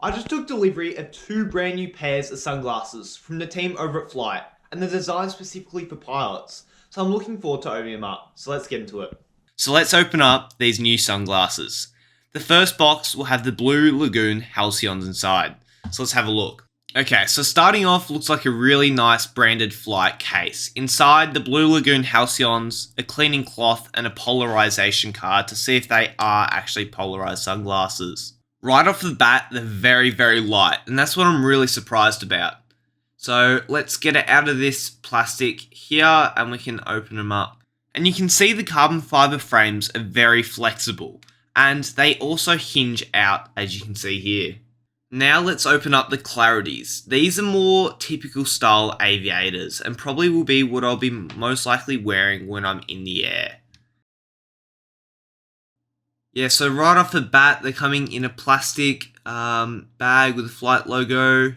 I just took delivery of 2 brand new pairs of sunglasses from the team over at FLYTE, and they're designed specifically for pilots. So I'm looking forward to opening them up, so let's get into it. So let's open up these new sunglasses. The first box will have the Blue Lagoon Halcyons inside. So let's have a look. Okay, so starting off looks like a really nice branded FLYTE case. Inside, the Blue Lagoon Halcyons, a cleaning cloth, and a polarization card to see if they are actually polarized sunglasses. Right off the bat, they're very, very light, and that's what I'm really surprised about. So let's get it out of this plastic here, and we can open them up. And you can see the carbon fiber frames are very flexible, and they also hinge out, as you can see here. Now let's open up the clarities. These are more typical style aviators, and probably will be what I'll be most likely wearing when I'm in the air. Yeah, so right off the bat, they're coming in a plastic bag with a FLYTE logo,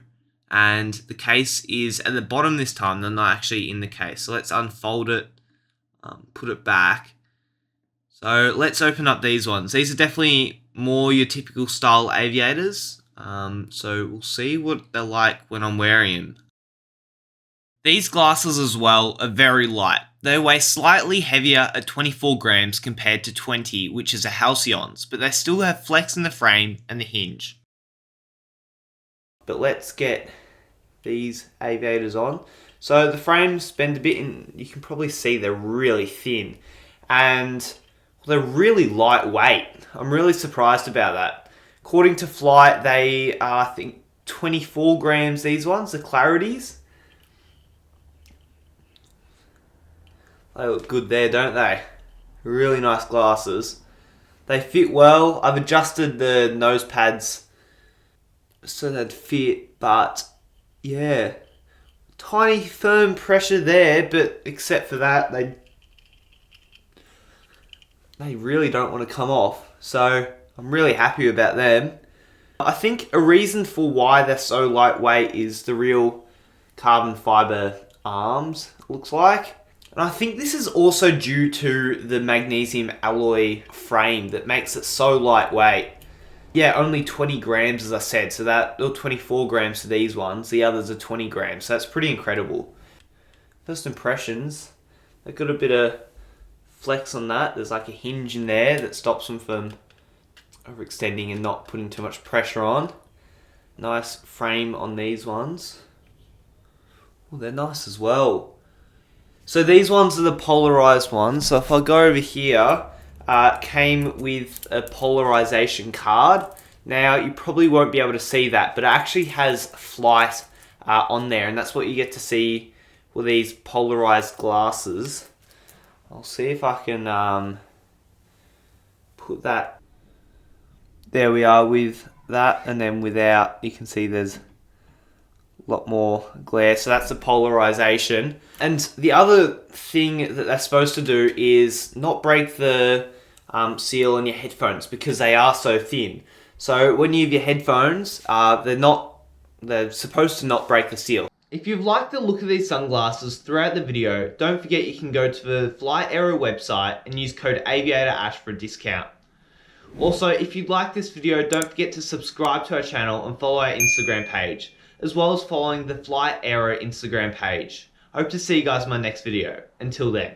and the case is at the bottom this time. They're not actually in the case. So let's unfold it, put it back. So let's open up these ones. These are definitely more your typical style aviators. So we'll see what they're like when I'm wearing them. These glasses as well are very light. They weigh slightly heavier at 24 grams compared to 20, which is a Halcyons, but they still have flex in the frame and the hinge. But let's get these aviators on. So the frames bend a bit, and you can probably see they're really thin, and they're really lightweight. I'm really surprised about that. According to FLYTE, they are, I think, 24 grams, these ones, the clarities. They look good there, don't they? Really nice glasses. They fit well. I've adjusted the nose pads so they'd fit, but yeah. Tiny firm pressure there, but except for that, they really don't want to come off. So I'm really happy about them. I think a reason for why they're so lightweight is the real carbon fiber arms, it looks like. And I think this is also due to the magnesium alloy frame that makes it so lightweight. Yeah, only 20 grams as I said, so that, or 24 grams for these ones, the others are 20 grams, so that's pretty incredible. First impressions, they've got a bit of flex on that. There's like a hinge in there that stops them from overextending and not putting too much pressure on. Nice frame on these ones. Oh, they're nice as well. So these ones are the polarized ones. So if I go over here, came with a polarization card. Now you probably won't be able to see that, but it actually has FLYTE on there, and that's what you get to see with these polarized glasses. I'll see if I can put that. There we are with that, and then without, you can see there's a lot more glare. So that's the polarization. And the other thing that they're supposed to do is not break the seal on your headphones, because they are so thin. So when you have your headphones, they're supposed to not break the seal. If you've liked the look of these sunglasses throughout the video, don't forget you can go to the FLYTE Aero website and use code AviatorAsh for a discount. Also, if you like this video, don't forget to subscribe to our channel and follow our Instagram page, as well as following the FLYTE Aero Instagram page. I hope to see you guys in my next video. Until then.